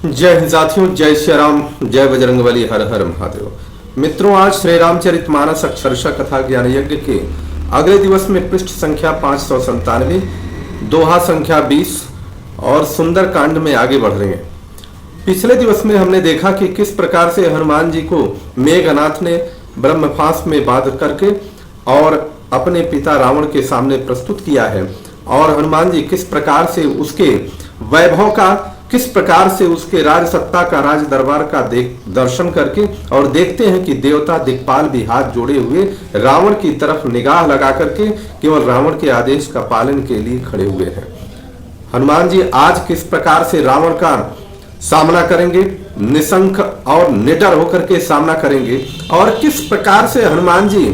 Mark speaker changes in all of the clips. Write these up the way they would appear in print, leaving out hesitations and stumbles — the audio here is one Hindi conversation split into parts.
Speaker 1: जय हिंद साथियों, जय श्री राम, जय बजरंगबली, हर हर महादेव। मित्रों, आज श्री रामचरितमानस अक्षरशः कथा ज्ञान यज्ञ के अगले दिवस में पृष्ठ संख्या 597, दोहा संख्या 20 और सुंदर कांड में आगे बढ़ रहे हैं। पिछले दिवस में हमने देखा कि किस प्रकार से हनुमान जी को मेघनाथ ने ब्रह्मफास में बांध करके और अपने पिता रावण के सामने प्रस्तुत किया है, और हनुमान जी किस प्रकार से उसके वैभव का, किस प्रकार से उसके राज सत्ता का, राज दरबार का दर्शन करके और देखते हैं कि देवता दिक्पाल भी हाथ जोड़े हुए रावण की तरफ निगाह लगा करके केवल रावण के आदेश का पालन के लिए खड़े हुए हैं। हनुमान जी आज किस प्रकार से रावण का सामना करेंगे, निशंक और निडर होकर के सामना करेंगे, और किस प्रकार से हनुमान जी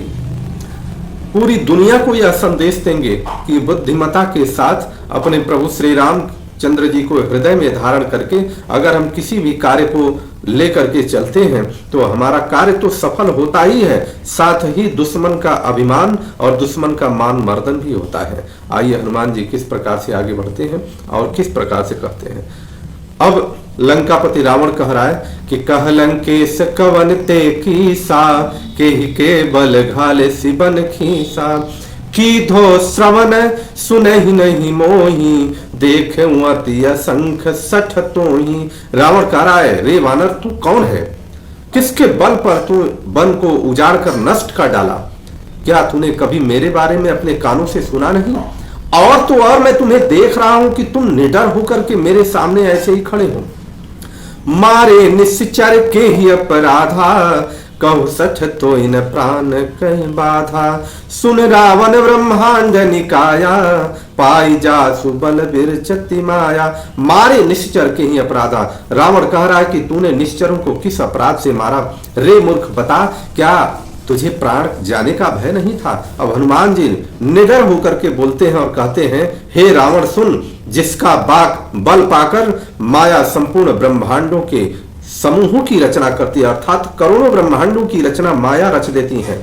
Speaker 1: पूरी दुनिया को यह संदेश देंगे कि बुद्धिमता के साथ अपने प्रभु श्री राम चंद्र जी को हृदय में धारण करके अगर हम किसी भी कार्य को लेकर के चलते हैं तो हमारा कार्य तो सफल होता ही है, साथ ही दुश्मन का अभिमान और दुश्मन का मान मर्दन भी होता है। आइए हनुमान जी किस प्रकार से आगे बढ़ते हैं और किस प्रकार से कहते हैं। अब लंकापति रावण कह रहा है कि कह लंकेश कवन ते कीसा, के बल घाले सिबन खीसा, की धो श्रवण सुनहि नहीं मोही, देख अति असंख्य सठ तोही। रावण कह रहा है, रे वानर तू कौन है, किसके बल पर तू वन को उजाड़ कर नष्ट कर डाला? क्या तूने कभी मेरे बारे में अपने कानों से सुना नहीं? और तो और मैं तुम्हें देख रहा हूं कि तुम निडर होकर के मेरे सामने ऐसे ही खड़े हो। मारे निश्चर के ही अपराधा, कहु सठ तो इन प्राण कहीं बाधा, सुन रावण ब्रह्मांड निकाया, पाई जा सुबल बिरचति माया। मारे निश्चर के ही अपराधा, रावण कह रहा है कि तूने निश्चरों को किस अपराध से मारा? रे मूर्ख बता, क्या तुझे प्राण जाने का भय नहीं था? अब हनुमान जी निडर होकर के बोलते हैं और कहते हैं, हे रावण सुन, जिसका बल पाकर माया संपूर्ण ब्रह्मांडों के समूहों की रचना करती है, अर्थात करोड़ों ब्रह्मांडों की रचना माया रच देती है।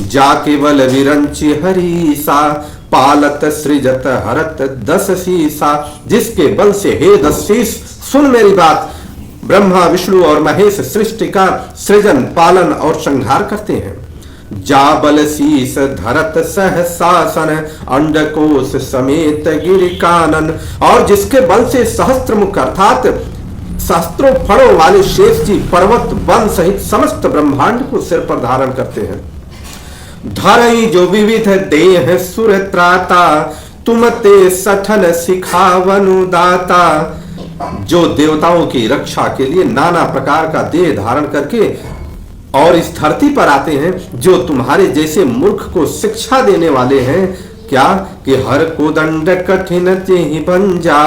Speaker 1: जा केवल विरंचि हरीसा, पालत सृजत हरत दस शीसा। जिसके बल से, हे दस शीस सुन मेरी बात, ब्रह्मा विष्णु और महेश सृष्टि का सृजन, पालन और संहार करते हैं। जा बल शीस धरत सहसासन, अंडकोश समेत गिरि कानन। और जिसके बल से सहस्त्र मुख अर्थात सहस्त्रों फड़ों वाले शेष जी पर्वत वन सहित समस्त ब्रह्मांड को सिर पर धारण करते हैं। धरई जो विविध देह सुर त्राता, तुम ते सठन सिखावनु दाता। जो देवताओं की रक्षा के लिए नाना प्रकार का देह धारण करके और इस धरती पर आते हैं, जो तुम्हारे जैसे मूर्ख को शिक्षा देने वाले हैं। क्या कि हर को दंड कठिन तेहि बंजा,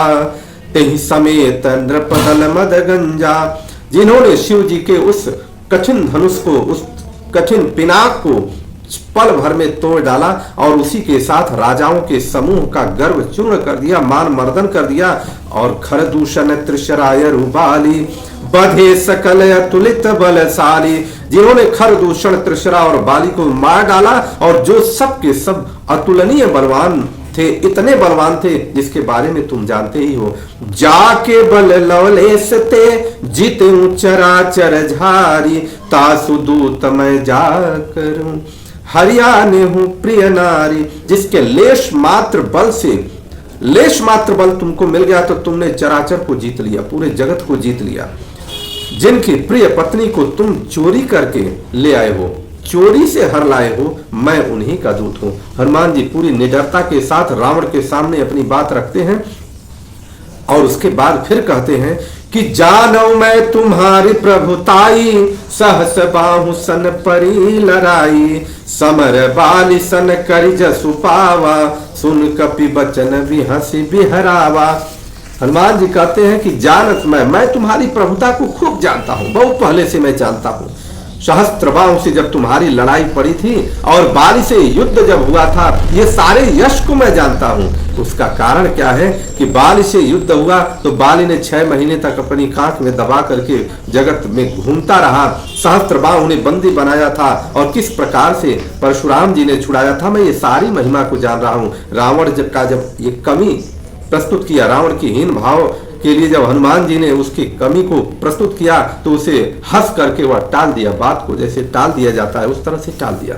Speaker 1: तेहि समेत नृपदल मद गंजा। जिन्होंने शिव जी के उस कठिन धनुष को, उस कठिन पिनाक को पल भर में तोड़ डाला और उसी के साथ राजाओं के समूह का गर्व चूर्ण कर दिया, मान मर्दन कर दिया। और खरदूषण त्रिशराय रुबाली, बधे सकल अतुलित बलशाली। जिन्होंने खरदूषण त्रिशरा और बाली को मार डाला और जो सब के सब अतुलनीय बलवान थे, इतने बलवान थे जिसके बारे में तुम जानते ही हो। जाके बल लवलेश ते, जीते चराचर झारी, तासु दूत मैं जा करूं, हरियाणे हूं प्रिय नारी। जिसके लेश मात्र बल से, लेश मात्र बल तुमको मिल गया तो तुमने चराचर को जीत लिया, पूरे जगत को जीत लिया। जिनकी प्रिय पत्नी को तुम चोरी करके ले आए हो, चोरी से हर लाए हो, मैं उन्हीं का दूत हूं। हनुमान जी पूरी निडरता के साथ रावण के सामने अपनी बात रखते हैं और उसके बाद फिर कहते हैं कि जानौ मैं तुम्हारी प्रभुताई, सहस बाहु सन परी लड़ाई, समर बाली सन करि जसु पावा, सुन कपि बचन बिहसी बिहरावा। हनुमान जी कहते हैं कि जानत मैं तुम्हारी प्रभुता को खूब जानता हूं, बहुत पहले से मैं जानता हूं। सहस्त्र बाहु से जब तुम्हारी लड़ाई पड़ी थी और बाली से युद्ध जब हुआ था, ये सारे यश को मैं जानता हूं। उसका कारण क्या है कि बाली से युद्ध हुआ तो बाली ने 6 महीने तक अपनी कांख में दबा करके जगत में घूमता रहा। सहस्त्र बाहु ने बंदी बनाया था और किस प्रकार से परशुराम जी ने छुड़ाया था, मैं ये सारी महिमा को जान रहा हूं। रावण का जब ये कमी प्रस्तुत किया, रावण की हीन भाव के लिए जब हनुमान जी ने उसकी कमी को प्रस्तुत किया तो उसे हंस करके वह टाल दिया, बात को जैसे टाल दिया जाता है उस तरह से टाल दिया।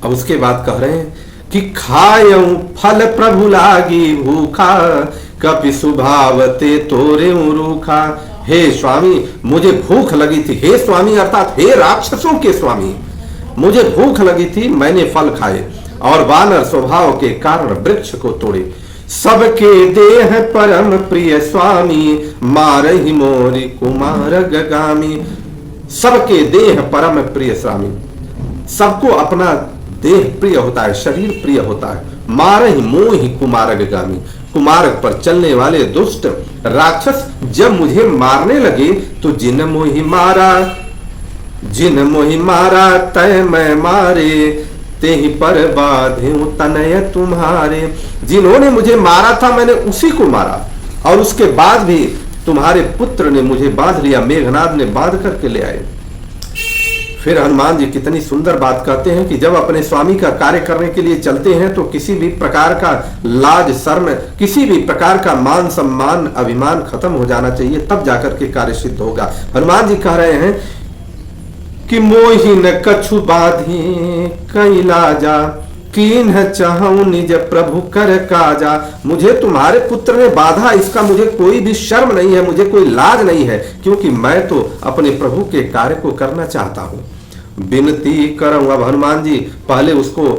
Speaker 1: अब उसके बाद कह रहे हैं कि खायऊ फल प्रभु लागी भूखा, कपि सुभावते तोरे रूखा। हे स्वामी मुझे भूख लगी थी, हे स्वामी अर्थात हे राक्षसों के स्वामी, मुझे भूख लगी थी, मैंने फल खाए और वानर स्वभाव के कारण वृक्ष को तोड़े। सबके देह परम प्रिय स्वामी, मारहि मोरि कुमार गगामी। सबके देह परम प्रिय स्वामी, सबको अपना देह प्रिय होता है, शरीर प्रिय होता है। मारहि मोहि कुमार गगामी, कुमार्ग पर चलने वाले दुष्ट राक्षस जब मुझे मारने लगे तो जिन मोहि मारा तय मैं मारे, ते ही पर बाधे तनय तुम्हारे। जिन्होंने मुझे मारा था मैंने उसी को मारा और उसके बाद भी तुम्हारे पुत्र ने मुझे बांध लिया, मेघनाद ने बांध करके ले आए। फिर हनुमान जी कितनी सुंदर बात कहते हैं कि जब अपने स्वामी का कार्य करने के लिए चलते हैं तो किसी भी प्रकार का लाज शर्म, किसी भी प्रकार का मान सम्मान अभिमान खत्म हो जाना चाहिए, तब जाकर के कार्य सिद्ध होगा। हनुमान जी कह रहे हैं कि मोहि न कछु बाधी कई लाजा, कीन्ह चाहूं निज प्रभु कर काजा। मुझे तुम्हारे पुत्र ने बाधा, इसका मुझे कोई भी शर्म नहीं है, मुझे कोई लाज नहीं है, क्योंकि मैं तो अपने प्रभु के कार्य को करना चाहता हूं। विनती करूं। अब हनुमान जी पहले उसको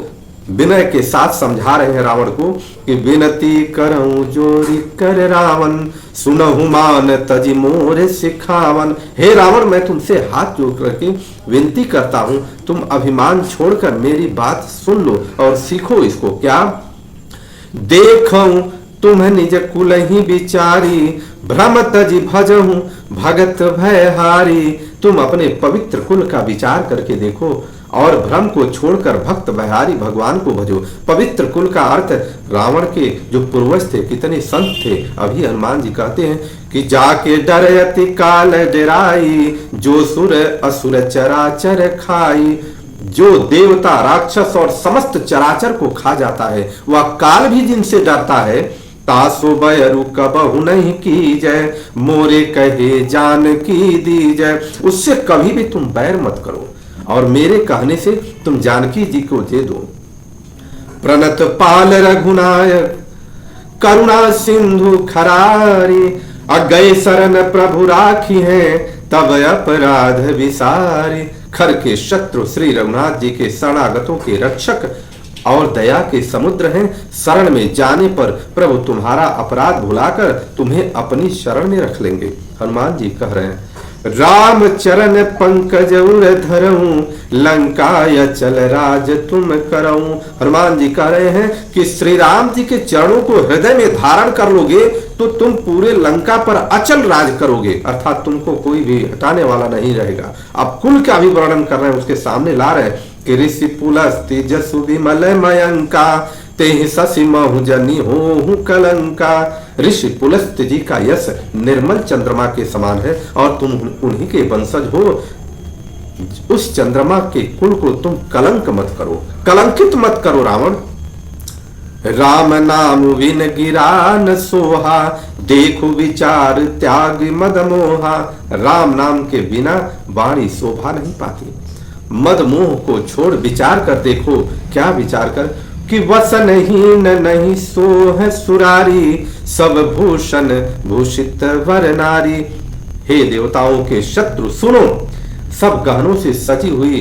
Speaker 1: विनय के साथ समझा रहे हैं रावण को कि विनती करऊं जोरी कर रावण, सुनहु मान तजी मोर सिखावन। हे रावण मैं तुमसे हाथ जोड़ करके विनती करता हूं, तुम अभिमान छोड़कर मेरी बात सुन लो और सीखो इसको। क्या देखऊं तुम निज कुल ही विचारी, भ्रम तजी भजहूं भगत भयहारी। तुम अपने पवित्र कुल का विचार करके देखो और भ्रम को छोड़कर भक्त बहारी भगवान को भजो। पवित्र कुल का अर्थ रावण के जो पूर्वज थे कितने संत थे। अभी हनुमान जी कहते हैं कि जाके डरयति काल डराई, जो सुर असुर चराचर खाई। जो देवता राक्षस और समस्त चराचर को खा जाता है वह काल भी जिनसे डरता है। तासो बयरु कबहु नहीं की जय, मोरे कहे जान की दी जय। उससे कभी भी तुम बैर मत करो और मेरे कहने से तुम जानकी जी को दे दो। प्रणत पाल रघुनायक करुणा सिंधु खरारी, अगय शरण प्रभु राखी है तब अपराध विसारी। खर के शत्रु श्री रघुनाथ जी के शरणागतों के रक्षक और दया के समुद्र हैं। शरण में जाने पर प्रभु तुम्हारा अपराध भुलाकर तुम्हें अपनी शरण में रख लेंगे। हनुमान जी कह रहे हैं राम चरण पंकज उर धरऊं, लंकाय चल राज तुम करऊं। हनुमान जी कह रहे हैं कि श्री राम जी के चरणों को हृदय में धारण कर लोगे तो तुम पूरे लंका पर अचल राज करोगे, अर्थात तुमको कोई भी हटाने वाला नहीं रहेगा। अब कुल का भी वर्णन कर रहे हैं, उसके सामने ला रहे हैं कि ऋषि पुलस तेजस्सु विमल मयंका, तेहि शशि महु जनि होहु कलंका। ऋषि पुलस्त्य जी का यश निर्मल चंद्रमा के समान है और तुम उन्हीं के वंशज हो। उस चंद्रमा के कुल को तुम कलंक मत करो, कलंकित मत करो रावण। राम नाम विन गिरा न सोहा, देखो विचार त्याग मद मोहा। राम नाम के बिना वाणी शोभा नहीं पाती। मद मोह को छोड़ विचार कर देखो। क्या विचार कर कि वसनहीन नहीं सोह सुरारी, सब भूषण भूषित वर नारी। हे देवताओं के शत्रु सुनो, सब गहनों से सजी हुई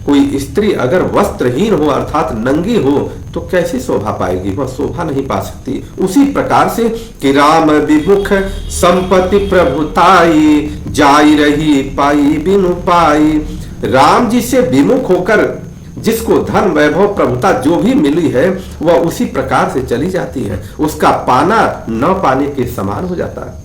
Speaker 1: कोई स्त्री अगर वस्त्रहीन हो अर्थात नंगी हो तो कैसे शोभा पाएगी, वह शोभा नहीं पा सकती। उसी प्रकार से कि राम विमुख संपत्ति प्रभुताई, जाई रही पाई बिनु पाई। राम जी से विमुख होकर जिसको धन वैभव प्रभुता जो भी मिली है वह उसी प्रकार से चली जाती है, उसका पाना न पाने के समान हो जाता है।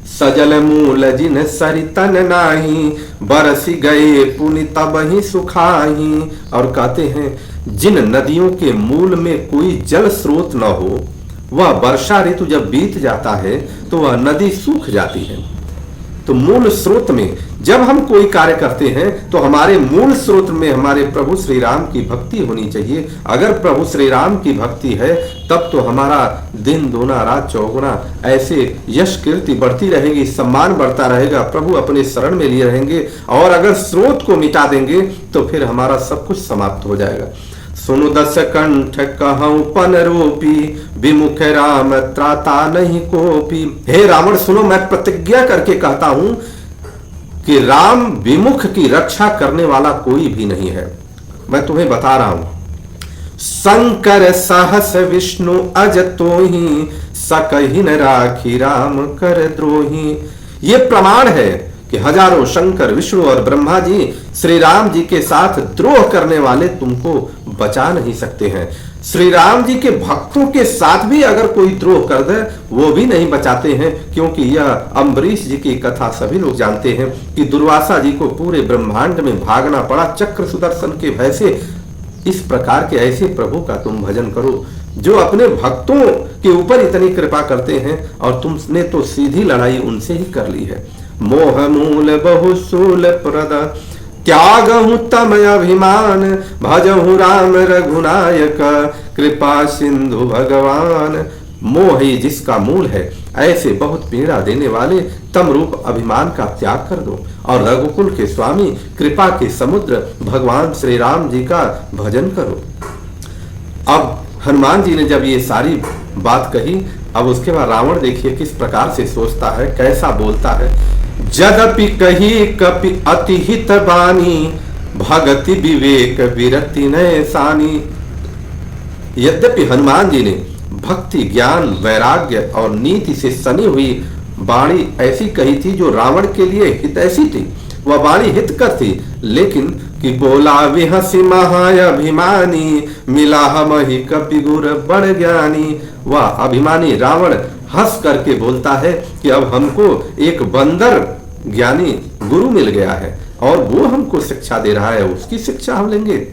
Speaker 1: सजल मूल जिन सरितन नाही, बरसी गए पुनि तब ही सुखाही। और कहते हैं जिन नदियों के मूल में कोई जल स्रोत न हो, वह वर्षा ऋतु जब बीत जाता है तो वह नदी सूख जाती है। तो मूल स्रोत में जब हम कोई कार्य करते हैं तो हमारे मूल स्रोत में हमारे प्रभु श्री राम की भक्ति होनी चाहिए। अगर प्रभु श्री राम की भक्ति है तब तो हमारा दिन दूना रात चौगुना ऐसे यश कीर्ति बढ़ती रहेगी, सम्मान बढ़ता रहेगा, प्रभु अपने शरण में लिए रहेंगे। और अगर स्रोत को मिटा देंगे तो फिर हमारा सब कुछ समाप्त हो जाएगा। सुनु दस कंठ कहूं पन रूपी, विमुख राम त्राता नहीं कोपी। हे रावण सुनो, मैं प्रतिज्ञा करके कहता हूं कि राम विमुख की रक्षा करने वाला कोई भी नहीं है। मैं तुम्हें बता रहा हूं। शंकर सहस विष्णु अज तोहि, सकहि न राखी राम कर द्रोही। ये प्रमाण है कि हजारों शंकर विष्णु और ब्रह्मा जी श्री राम जी के साथ द्रोह करने वाले तुमको बचा नहीं सकते हैं। श्री राम जी के भक्तों के साथ भी अगर कोई द्रोह कर दे वो भी नहीं बचाते हैं, क्योंकि यह अम्बरीश जी की कथा सभी लोग जानते हैं कि दुर्वासा जी को पूरे ब्रह्मांड में भागना पड़ा चक्र सुदर्शन के भय से। इस प्रकार के ऐसे प्रभु का तुम भजन करो जो अपने भक्तों के ऊपर इतनी कृपा करते हैं, और तुमने तो सीधी लड़ाई उनसे ही कर ली है। मोह मूल बहुसूल प्रद, त्यागहु तम अभिमान, भजहु राम रघुनायक, कृपा सिंधु भगवान। मोह ही जिसका मूल है, ऐसे बहुत पीड़ा देने वाले तम रूप अभिमान का त्याग कर दो और रघुकुल के स्वामी कृपा के समुद्र भगवान श्री राम जी का भजन करो। अब हनुमान जी ने जब ये सारी बात कही, अब उसके बाद रावण देखिए किस प्रकार से सोचता है, कैसा बोलता है। जदपि कही कपि अति हित बानी, भगति विवेक विरति नय सानी। यद्यपि हनुमान जी ने भक्ति ज्ञान वैराग्य और नीति से सनी हुई वाणी ऐसी कही थी जो रावण के लिए हितैषी थी, वह वाणी हितकर थी, लेकिन कि बोला विहसी महाअभिमानी, मिला हमहि कपि गुर बड़ ज्ञानी। वह अभिमानी रावण हंस करके बोलता है कि अब हमको एक बंदर ज्ञानी गुरु मिल गया है और वो हमको शिक्षा दे रहा है, उसकी शिक्षा हम लेंगे।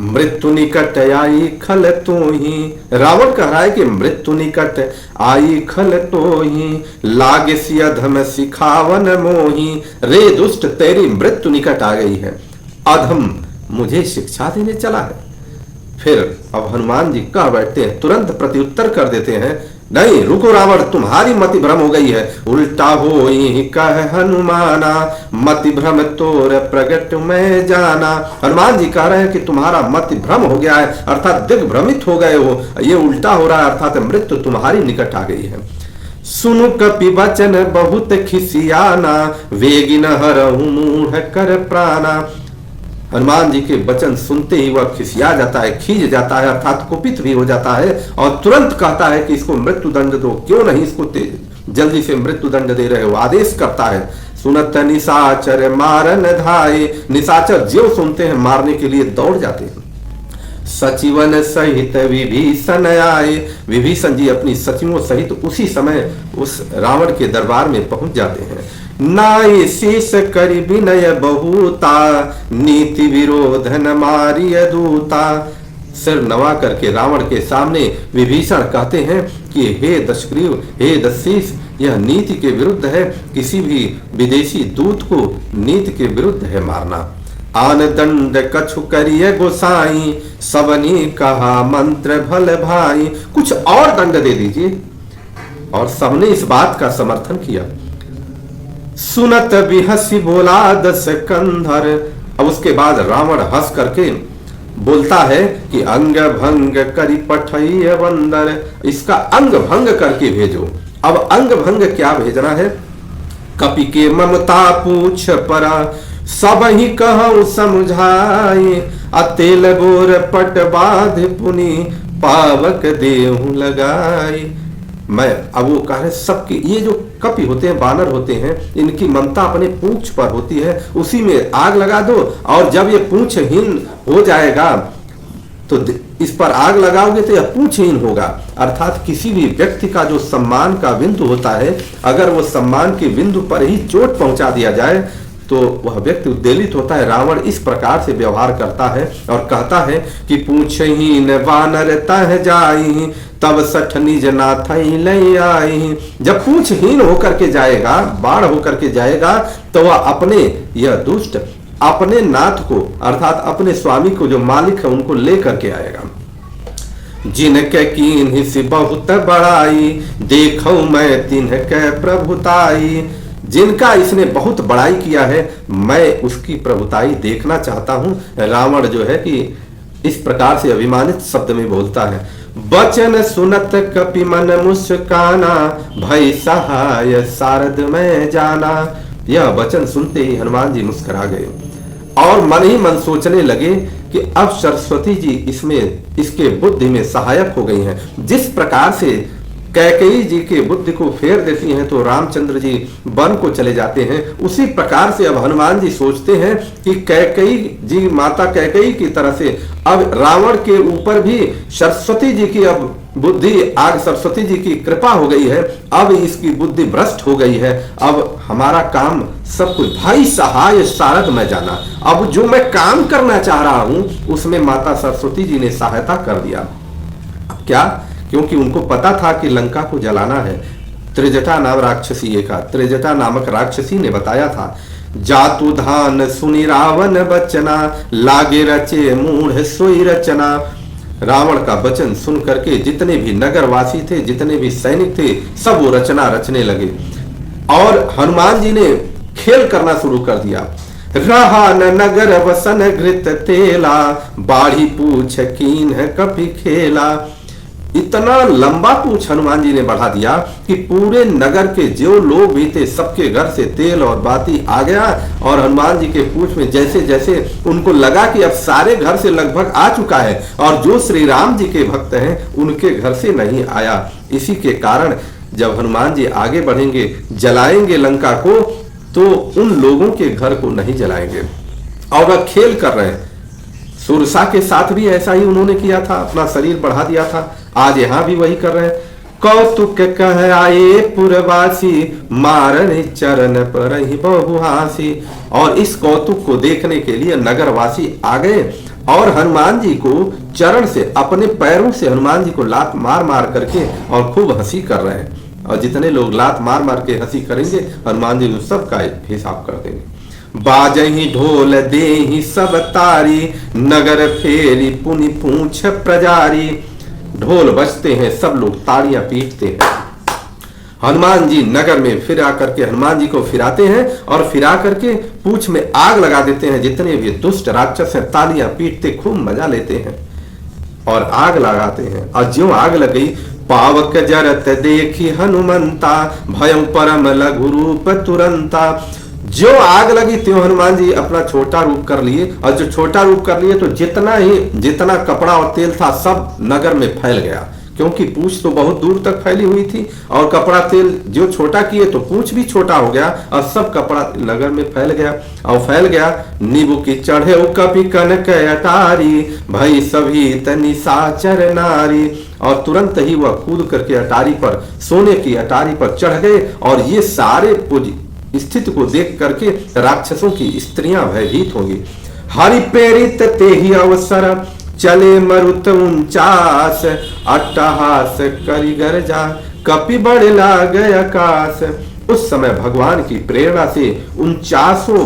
Speaker 1: मृत्यु निकट आई खल तोहि, रावण कह रहा है कि मृत्यु निकट आई खल तोहि, लागे सियधम सिखावन मोहि। रे दुष्ट, तेरी मृत्यु निकट आ गई है, अधम मुझे शिक्षा देने चला है। फिर अब हनुमान जी कह बैठते हैं, तुरंत प्रत्युत्तर कर देते हैं, नहीं रुको रावण, तुम्हारी मति भ्रम हो गई है। उल्टा होई कह हनुमाना, मति भ्रम तोर प्रगट में जाना। हनुमान जी कह रहे हैं कि तुम्हारा मति भ्रम हो गया है, अर्थात दिग्भ्रमित हो गए हो, ये उल्टा हो रहा है, अर्थात मृत्यु तुम्हारी निकट आ गई है। सुनु कपि वचन बहुत खिसियाना, वेगिन हरहु मूढ़ कर प्राणा। हनुमान जी के वचन सुनते ही वह खिसिया जाता है, खींच जाता है, अर्थात कुपित भी हो जाता है और तुरंत कहता है कि इसको मृत्यु दंड दो, क्यों नहीं इसको जल्दी से मृत्यु दंड दे रहे हो। आदेश करता है। सुनत निशाचर मारन धाये, निशाचर जो सुनते हैं मारने के लिए दौड़ जाते हैं। सचिवन सहित विभीषण आए, विभीषण जी अपनी सचिवों सहित उसी समय उस रावण के दरबार में पहुंच जाते हैं। नाई शीस करि विनय बहुता, नीति विरोध न मारिय दूता। सिर नवा करके रावण के सामने विभीषण कहते हैं कि हे दशग्रीव, हे दशशीष, यह नीति के विरुद्ध है, किसी भी विदेशी दूत को नीति के विरुद्ध है मारना। आन दंड कछु करिए गोसाई, सबनी कहा मंत्र भल भाई। कुछ और दंड दे दीजिए, और सबने इस बात का समर्थन किया। सुनत बिहसी बोला दस कंधर। अब उसके बाद रावण हंस करके बोलता है कि अंग भंग करी पठई बंदर, इसका अंग भंग करके भेजो। अब अंग भंग क्या भेजना है? कपि के ममता पूछ परा, सब ही कहूं समझाए, अतेल गोर पट बाध पुनि, पावक देहु लगाई। मैं अब वो कह रहे सबके, ये जो कपि होते हैं, बानर होते हैं, इनकी ममता अपने पूंछ पर होती है, उसी में आग लगा दो, और जब ये पूंछहीन हो जाएगा तो इस पर आग लगाओगे तो यह पूंछहीन होगा। अर्थात किसी भी व्यक्ति का जो सम्मान का बिंदु होता है, अगर वो सम्मान के बिंदु पर ही चोट पहुंचा दिया जाए तो वह व्यक्ति उद्वेलित होता है। रावण इस प्रकार से व्यवहार करता है और कहता है कि पूंछहीन वानर तह जाई, तब सठ निज नाथ ले आई। जब पूछहीन होकर के जाएगा, बाढ़ होकर के जाएगा, तो वह अपने यह दुष्ट अपने नाथ को अर्थात अपने स्वामी को, जो मालिक है, उनको लेकर के आएगा। जिनके कीन्हि से बहुत बड़ाई, देखो मैं तिनके प्रभुताई। जिनका इसने बहुत बड़ाई किया है, मैं उसकी प्रभुताई देखना चाहता हूं। रावण जो है कि इस प्रकार से अभिमानित शब्द में बोलता है। बचन सुनत कपि मन मुस्काना, भय सहाय सारद में जाना। यह वचन सुनते ही हनुमान जी मुस्कुरा गए और मन ही मन सोचने लगे कि अब सरस्वती जी इसमें इसके बुद्धि में सहायक हो गई हैं। जिस प्रकार से कैकेयी जी के बुद्धि को फेर देती हैं तो रामचंद्र जी वन को चले जाते हैं, उसी प्रकार से अब हनुमान जी सोचते हैं कि कैकेयी जी, माता कैकेयी की तरह से अब रावण के ऊपर भी सरस्वती जी की अब बुद्धि, आग सरस्वती जी की कृपा हो गई है। अब इसकी बुद्धि भ्रष्ट हो गई है। अब हमारा काम सब कुछ, भाई सहाय सारद में जाना, अब जो मैं काम करना चाह रहा हूं उसमें माता सरस्वती जी ने सहायता कर दिया। क्या? क्योंकि उनको पता था कि लंका को जलाना है। त्रिजटा नाम राक्षसी का, त्रिजटा नामक राक्षसी ने बताया था। जातु धान सुनि रावण बचना, लागे रचे मूढ़ सोई रचना। रावण का वचन सुन करके जितने भी नगरवासी थे, जितने भी सैनिक थे, सब वो रचना रचने लगे और हनुमान जी ने खेल करना शुरू कर दिया। रहा न नगर वसन घृत तेला, बाढ़ी पूछ कीन है कपि खेला। इतना लंबा पूछ हनुमान जी ने बढ़ा दिया कि पूरे नगर के जो लोग भी थे सबके घर से तेल और बाती आ गया और हनुमान जी के पूछ में जैसे जैसे उनको लगा कि अब सारे घर से लगभग आ चुका है और जो श्री राम जी के भक्त हैं उनके घर से नहीं आया। इसी के कारण जब हनुमान जी आगे बढ़ेंगे, जलाएंगे लंका को, तो उन लोगों के घर को नहीं जलाएंगे। और वह खेल कर रहे हैं। सुरसा के साथ भी ऐसा ही उन्होंने किया था, अपना शरीर बढ़ा दिया था। आज यहां भी वही कर रहे हैं। कौतुक कह आए पुरवासी, मारन चरण पर ही बहुहासी। और इस कौतुक को देखने के लिए नगरवासी आ गए और हनुमान जी को चरण से, अपने पैरों से हनुमान जी को लात मार मार करके और खूब हंसी कर रहे हैं। और जितने लोग लात मार मार के हंसी करेंगे, हनुमान जी उस सब का हिसाब कर देंगे। बाजही ढोल देहि सब तारी, नगर फेरी पुनि पूछ प्रजारी। ढोल बजते हैं, सब लोग ताड़ियां पीटते हैं। हनुमान जी नगर में फिरा करके हनुमान जी को फिराते हैं और फिरा करके पूछ में आग लगा देते हैं। जितने भी दुष्ट राक्षस हैं तालियां पीटते खूब मजा लेते हैं और आग लगाते हैं। और ज्यों आग लग गई, पावक जरत देखी हनुमंता, भयं परम लघु रूप तुरंता। जो आग लगी त्यों हनुमान जी अपना छोटा रूप कर लिए और जो छोटा रूप कर लिए तो जितना कपड़ा और तेल था सब नगर में फैल गया, क्योंकि पूंछ तो बहुत दूर तक फैली हुई थी और कपड़ा तेल जो छोटा किए तो पूंछ भी छोटा हो गया और सब कपड़ा नगर में फैल गया। और फैल गया, नींबू की चढ़े कपि कनक अटारी, भई सभी तनि साचर नारी। और तुरंत ही वह कूद करके अटारी पर, सोने की अटारी पर चढ़ गए और ये सारे स्थिति को देख करके राक्षसों की स्त्रियां भयभीत होंगी। हरि प्रेरित ते ही अवसर, चले मरुत उनचास, अट्टहास करि गर्जा, कपि बढ़ लागे आकाश। उस समय भगवान की प्रेरणा से 49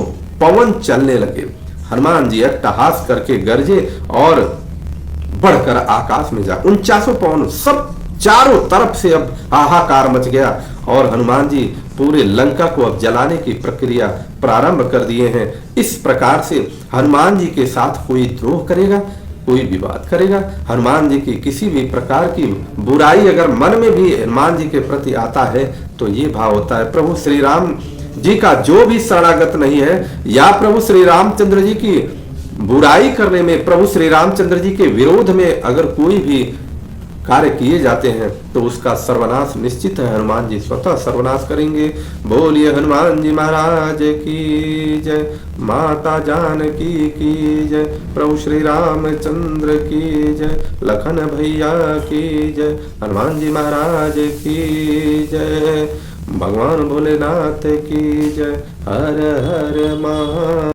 Speaker 1: पवन चलने लगे। हनुमान जी अट्टहास करके गरजे और बढ़कर आकाश में जा 49 पवन, सब चारों तरफ से अब हाहाकार मच गया और हनुमान जी पूरे लंका को अब जलाने की प्रक्रिया प्रारंभ कर दिए हैं। इस प्रकार से हनुमान जी के साथ कोई द्रोह करेगा, कोई विवाद करेगा, हनुमान जी की किसी भी प्रकार की बुराई अगर मन में भी हनुमान जी के प्रति आता है तो ये भाव होता है, प्रभु श्री राम जी का जो भी शरणागत नहीं है या प्रभु श्री रामचंद्र जी की बुराई करने में, प्रभु श्री रामचंद्र जी के विरोध में अगर कोई भी कार्य किए जाते हैं तो उसका सर्वनाश निश्चित है। हनुमान जी स्वतः सर्वनाश करेंगे। बोलिए हनुमान जी महाराज की जय, माता जानकी की जय, प्रभु श्री रामचंद्र की जय, लखन भैया की जय, हनुमान जी महाराज की जय, भगवान भोलेनाथ की जय। हर हर महा